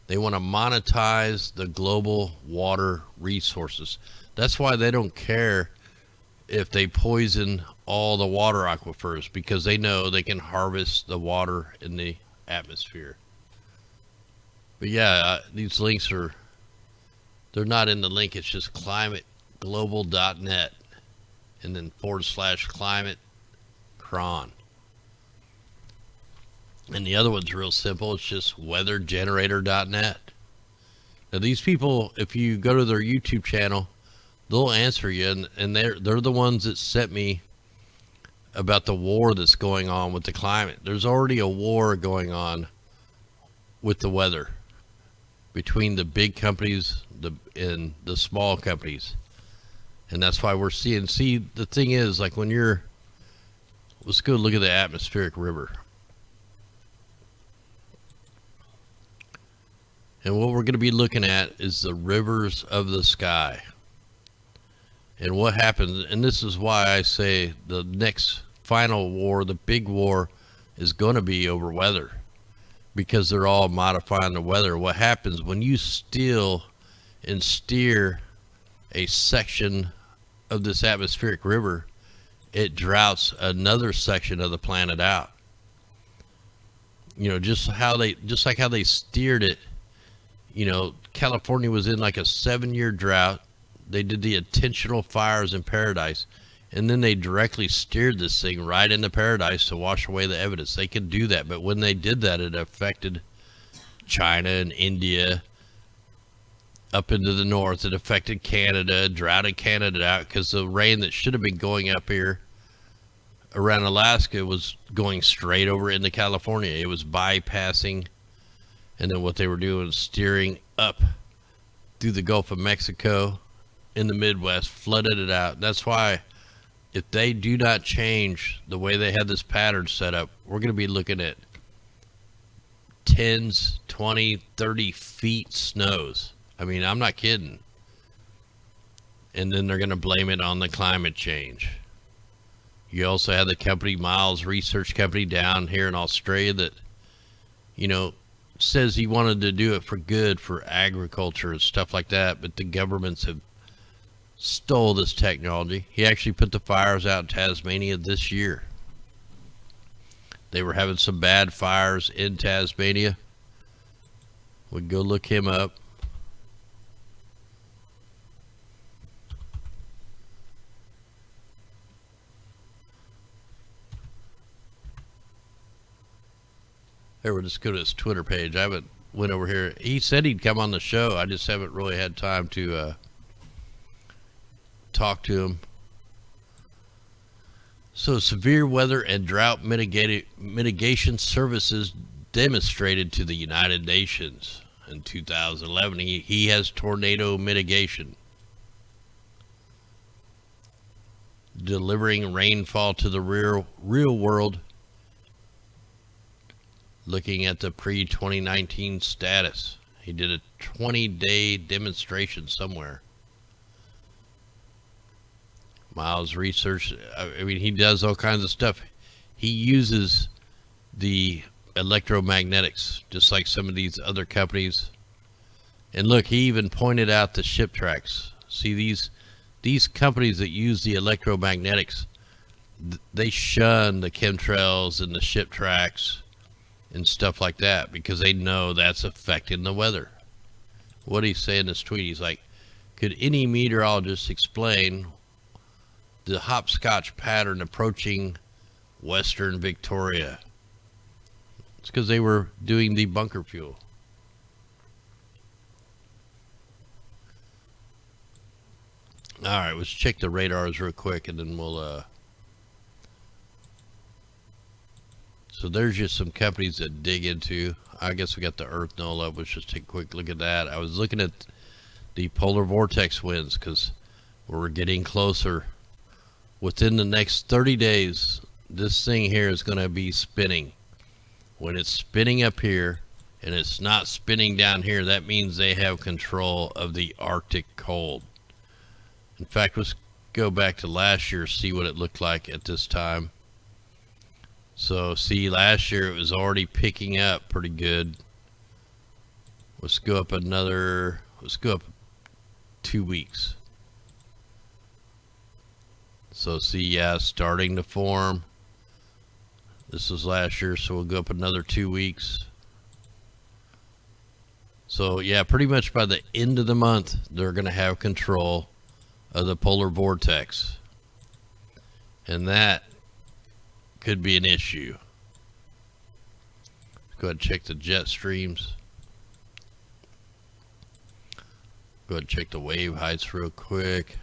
Speaker 1: They want to monetize the global water resources. That's why they don't care if they poison all the water aquifers, because they know they can harvest the water in the atmosphere. But yeah, these links they're not in the link. It's just climateglobal.net and then /climate cron. And the other one's real simple. It's just weathergenerator.net. Now these people, if you go to their YouTube channel, they'll answer you, and they're the ones that sent me about the war that's going on with the climate. There's already a war going on with the weather between the big companies and the small companies. And that's why we're seeing, the thing is, like when let's go look at the atmospheric river. And what we're going to be looking at is the rivers of the sky. And what happens, and this is why I say the next final war, the big war is going to be over weather, because they're all modifying the weather. What happens when you steal and steer a section of this atmospheric river, it droughts another section of the planet out. You know, just like how they steered it. You know, California was in like a 7-year drought. They did the intentional fires in Paradise, and then they directly steered this thing right into Paradise to wash away the evidence. They could do that, but when they did that, it affected China and India up into the north. It affected Canada, droughted Canada out, because the rain that should have been going up here around Alaska was going straight over into California. It was bypassing, and then what they were doing was steering up through the Gulf of Mexico in the Midwest, flooded it out. That's why if they do not change the way they had this pattern set up, we're going to be looking at 10s, 20, 30 feet snows. I mean, I'm not kidding. And then they're going to blame it on the climate change. You also have the company, Miles Research Company down here in Australia, that, you know, says he wanted to do it for good for agriculture and stuff like that, but the governments have stole this technology. He actually put the fires out in Tasmania this year. They were having some bad fires in Tasmania. We go look him up. Here, we'll just go to his Twitter page. I haven't went over here. He said he'd come on the show. I just haven't really had time to talk to him. So, severe weather and drought mitigation services demonstrated to the United Nations in 2011. He has tornado mitigation, delivering rainfall to the real world. Looking at the pre-2019 status, he did a 20-day demonstration somewhere. Miles Research, I mean, he does all kinds of stuff. He uses the electromagnetics, just like some of these other companies. And look, he even pointed out the ship tracks. See, these companies that use the electromagnetics, they shun the chemtrails and the ship tracks and stuff like that, because they know that's affecting the weather. What he's saying in this tweet, he's like, could any meteorologist explain the hopscotch pattern approaching Western Victoria? It's because they were doing the bunker fuel. All right, let's check the radars real quick, and then we'll so there's just some companies that dig into. I guess we got the Earth null up. Let's just take a quick look at that. I was looking at the polar vortex winds, because we're getting closer. Within the next 30 days, this thing here is going to be spinning. When it's spinning up here and it's not spinning down here, that means they have control of the Arctic cold. In fact, let's go back to last year, see what it looked like at this time. So, see, last year it was already picking up pretty good. Let's go up 2 weeks. So, see, yeah, starting to form. This was last year, so we'll go up another 2 weeks. So, yeah, pretty much by the end of the month, they're going to have control of the polar vortex. And that could be an issue. Go ahead and check the jet streams. Go ahead and check the wave heights real quick.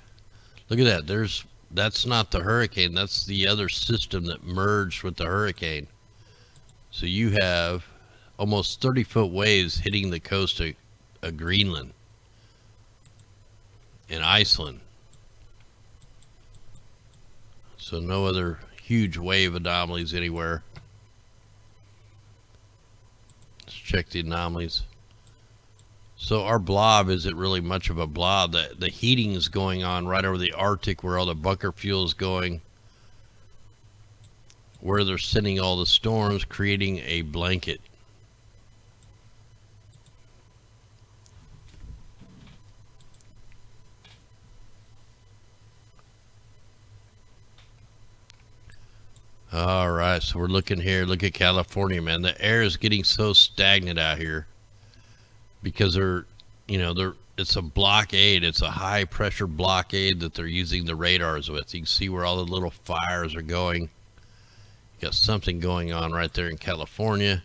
Speaker 1: Look at that. That's not the hurricane. That's the other system that merged with the hurricane. So you have almost 30-foot waves hitting the coast of Greenland and Iceland. So no other huge wave anomalies anywhere. Let's check the anomalies. So our blob isn't really much of a blob. The heating is going on right over the Arctic, where all the bunker fuel is going. where they're sending all the storms, creating a blanket. All right, so we're looking here. Look at California, man. The air is getting so stagnant out here because it's a blockade. It's a high pressure blockade that they're using the radars with. You can see where all the little fires are going. You got something going on right there in California.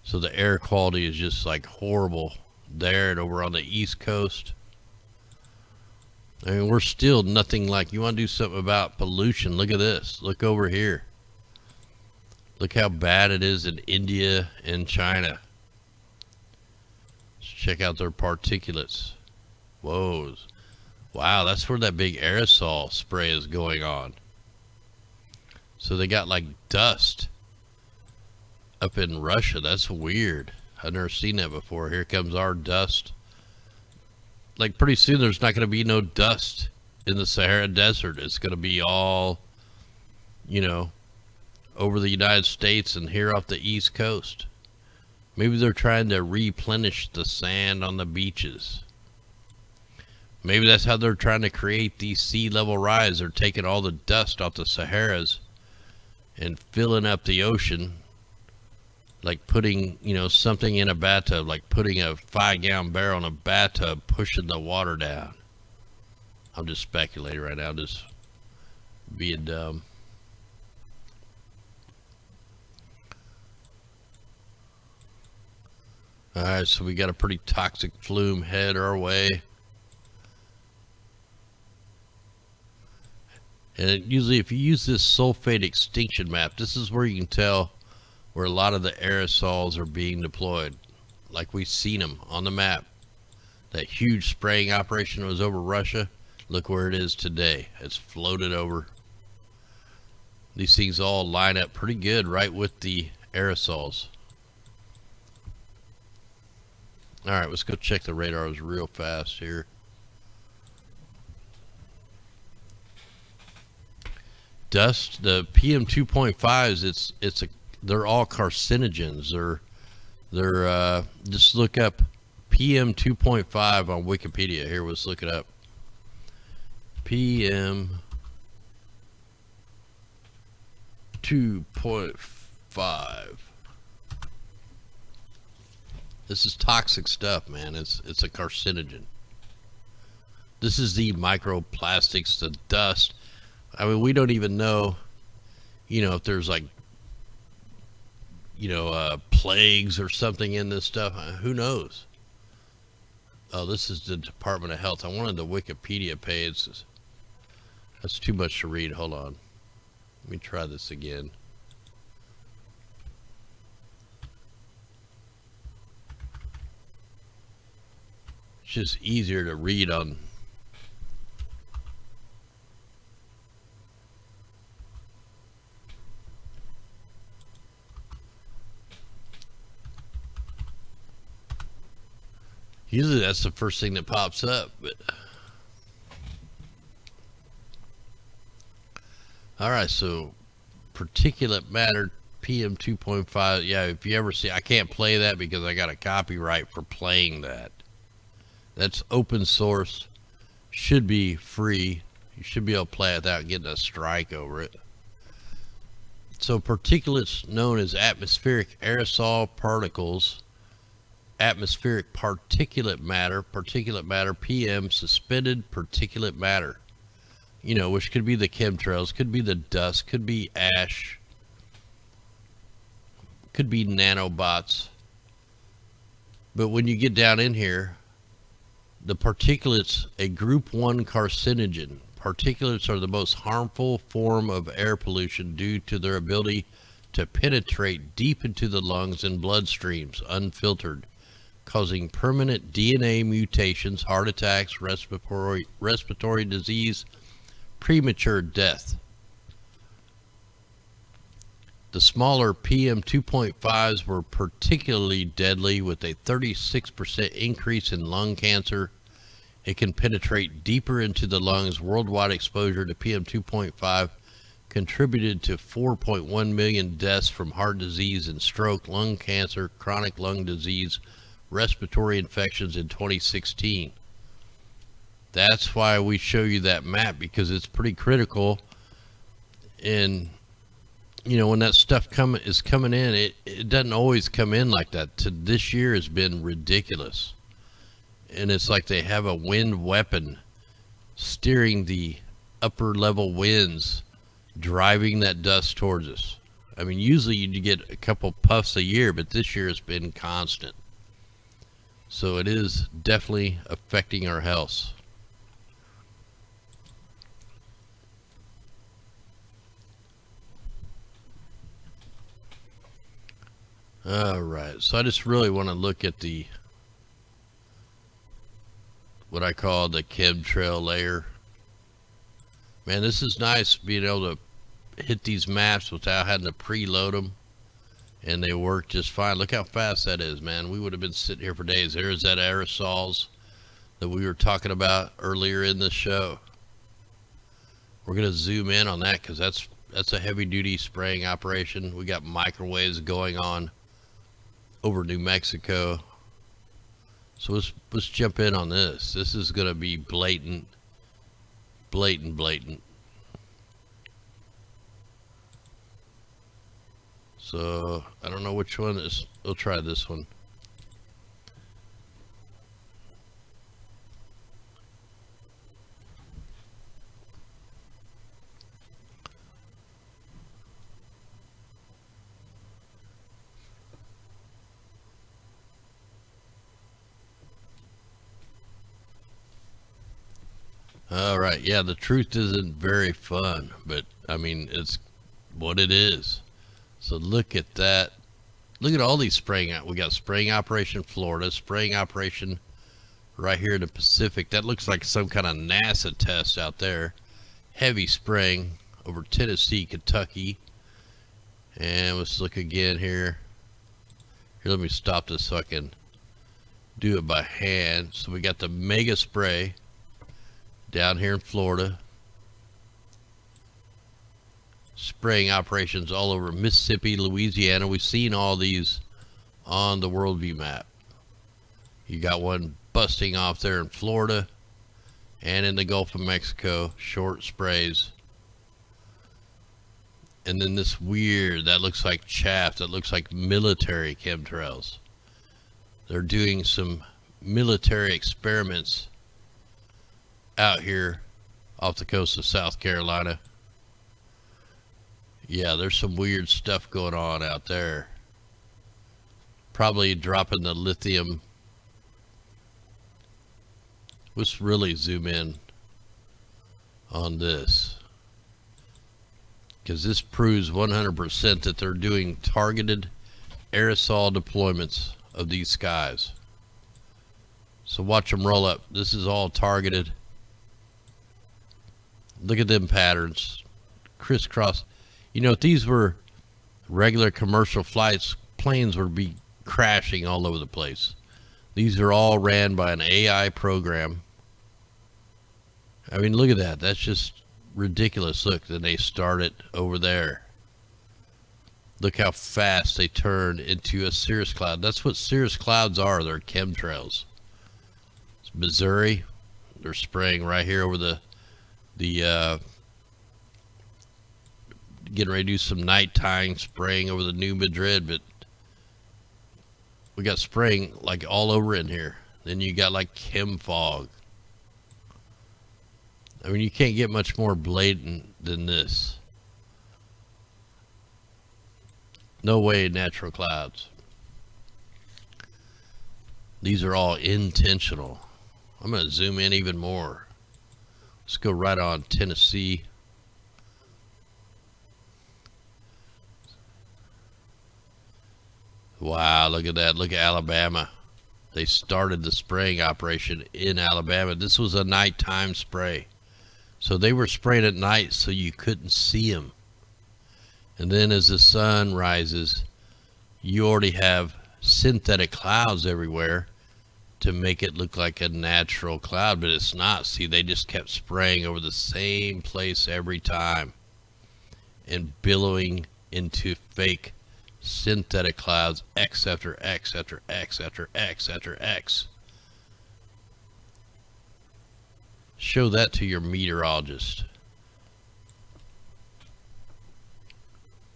Speaker 1: So the air quality is just like horrible there and over on the East Coast. I mean, we're still nothing like, you want to do something about pollution. Look at this. Look over here. Look how bad it is in India and China. Let's check out their particulates. Whoa. Wow, that's where that big aerosol spray is going on. So they got like dust up in Russia. That's weird. I've never seen that before. Here comes our dust. Like pretty soon there's not going to be no dust in the Sahara Desert. It's going to be all, over the United States and here off the East Coast. Maybe they're trying to replenish the sand on the beaches. Maybe that's how they're trying to create these sea level rise. They're taking all the dust off the Saharas and filling up the ocean, like putting, something in a bathtub, like putting a 5-gallon barrel in a bathtub, pushing the water down. I'm just speculating right now, just being dumb. Alright, so we got a pretty toxic flume head our way. And usually if you use this sulfate extinction map, this is where you can tell where a lot of the aerosols are being deployed. Like we've seen them on the map. That huge spraying operation was over Russia. Look where it is today. It's floated over. These things all line up pretty good right with the aerosols. Alright, let's go check the radars real fast here. Dust, the PM 2.5s, they're all carcinogens. They're just look up PM 2.5 on Wikipedia. Here, let's look it up. PM 2.5. This is toxic stuff, man. It's a carcinogen. This is the microplastics, the dust. I mean, we don't even know, if there's like, plagues or something in this stuff. Who knows? Oh, this is the Department of Health. I wanted the Wikipedia page. That's too much to read. Hold on. Let me try this again. It's just easier to read on. Usually that's the first thing that pops up, but all right, so particulate matter PM 2.5. Yeah, if you ever see, I can't play that because I got a copyright for playing that. That's open source, should be free. You should be able to play it without getting a strike over it. So particulates known as atmospheric aerosol particles, atmospheric particulate matter, PM, suspended particulate matter, which could be the chemtrails, could be the dust, could be ash, could be nanobots. But when you get down in here, the particulates, a group 1 carcinogen. Particulates are the most harmful form of air pollution due to their ability to penetrate deep into the lungs and bloodstreams unfiltered, causing permanent DNA mutations, heart attacks, respiratory disease, premature death. The smaller PM 2.5s were particularly deadly, with a 36% increase in lung cancer. It can penetrate deeper into the lungs. Worldwide exposure to PM 2.5 contributed to 4.1 million deaths from heart disease and stroke, lung cancer, chronic lung disease, respiratory infections in 2016. That's why we show you that map, because it's pretty critical. And you know, when that stuff is coming in, it doesn't always come in like that. This year has been ridiculous. And it's like they have a wind weapon steering the upper level winds, driving that dust towards us. I mean, usually you get a couple puffs a year, but this year it's been constant. So it is definitely affecting our health. All right, so I just really want to look at what I call the chemtrail layer. Man, this is nice being able to hit these maps without having to preload them, and they work just fine. Look how fast that is, man. We would have been sitting here for days. There's that aerosols that we were talking about earlier in the show. We're going to zoom in on that because that's a heavy-duty spraying operation. We got microwaves going on over New Mexico. So let's jump in on this. This is going to be blatant. So I don't know which one is. We'll try this one. All right, yeah, the truth isn't very fun, but I mean, it's what it is. So look at that. Look at all these spraying out. We got spraying operation Florida, spraying operation right here in the Pacific. That looks like some kind of NASA test out there. Heavy spraying over Tennessee, Kentucky. And let's look again here. Here, let me stop this so I can do it by hand. So we got the mega spray down here in Florida. Spraying operations all over Mississippi, Louisiana. We've seen all these on the worldview map. You got one busting off there in Florida and in the Gulf of Mexico, short sprays. And then this weird, that looks like chaff, that looks like military chemtrails. They're doing some military experiments out here off the coast of South Carolina. Yeah, there's some weird stuff going on out there. Probably dropping the lithium. Let's really zoom in on this, because this proves 100% that they're doing targeted aerosol deployments of these skies. So watch them roll up. This is all targeted. Look at them patterns, crisscross. You know, if these were regular commercial flights, planes would be crashing all over the place. These are all ran by an AI program. I mean, look at that. That's just ridiculous. Look, then they start it over there. Look how fast they turn into a cirrus cloud. That's what cirrus clouds are. They're chemtrails. It's Missouri. They're spraying right here over the getting ready to do some nighttime spraying over the New Madrid, but we got spraying like all over in here. Then you got like chem fog. I mean, you can't get much more blatant than this. No way, natural clouds. These are all intentional. I'm going to zoom in even more. Let's go right on Tennessee. Wow, look at that. Look at Alabama. They started the spraying operation in Alabama. This was a nighttime spray. So they were spraying at night so you couldn't see them. And then as the sun rises, you already have synthetic clouds everywhere to make it look like a natural cloud, but it's not. See, they just kept spraying over the same place every time. and billowing into fake synthetic clouds, X after X after X after X after X. Show that to your meteorologist.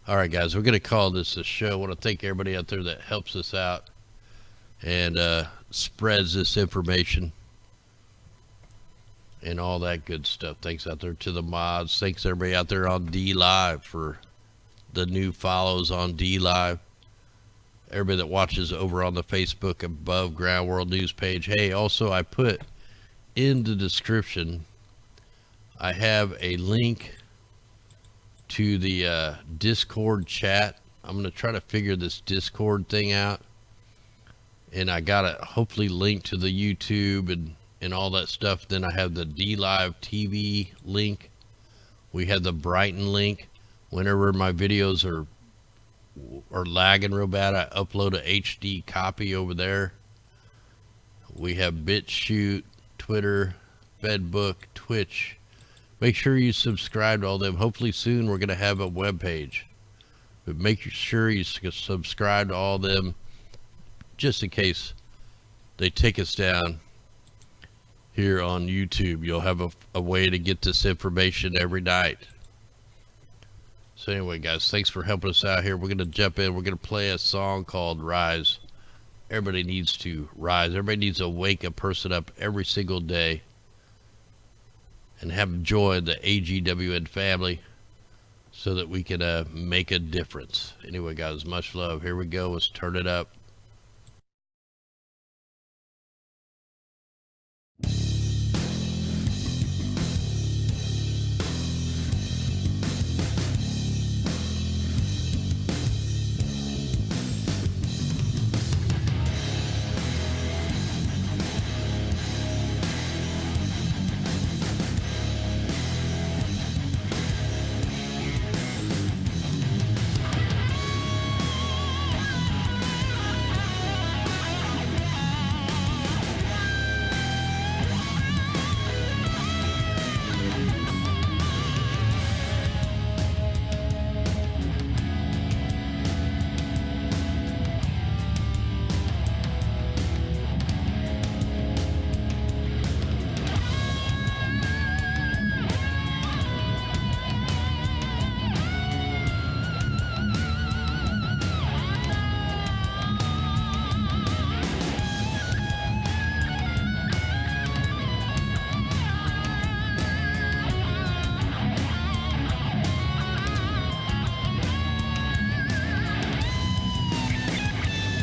Speaker 1: All right, guys, we're going to call this a show. I want to thank everybody out there that helps us out and spreads this information and all that good stuff. Thanks out there to the mods. Thanks everybody out there on D Live for the new follows on D Live. Everybody that watches over on the Facebook Above Ground World News page. Hey, also I put in the description, I have a link to the Discord chat. I'm going to try to figure this Discord thing out. And I got it hopefully linked to the YouTube and all that stuff. Then I have the D Live TV link. We have the Brighton link. Whenever my videos are lagging real bad, I upload a HD copy over there. We have BitChute, Twitter, FedBook, Twitch. Make sure you subscribe to all them. Hopefully soon we're going to have a web page. But make sure you subscribe to all them just in case they take us down here on YouTube. You'll have a way to get this information every night. So anyway, guys, thanks for helping us out here. We're going to jump in. We're going to play a song called Rise. Everybody needs to rise. Everybody needs to wake a person up every single day and have joy in the AGWN family so that we can make a difference. Anyway, guys, much love. Here we go. Let's turn it up.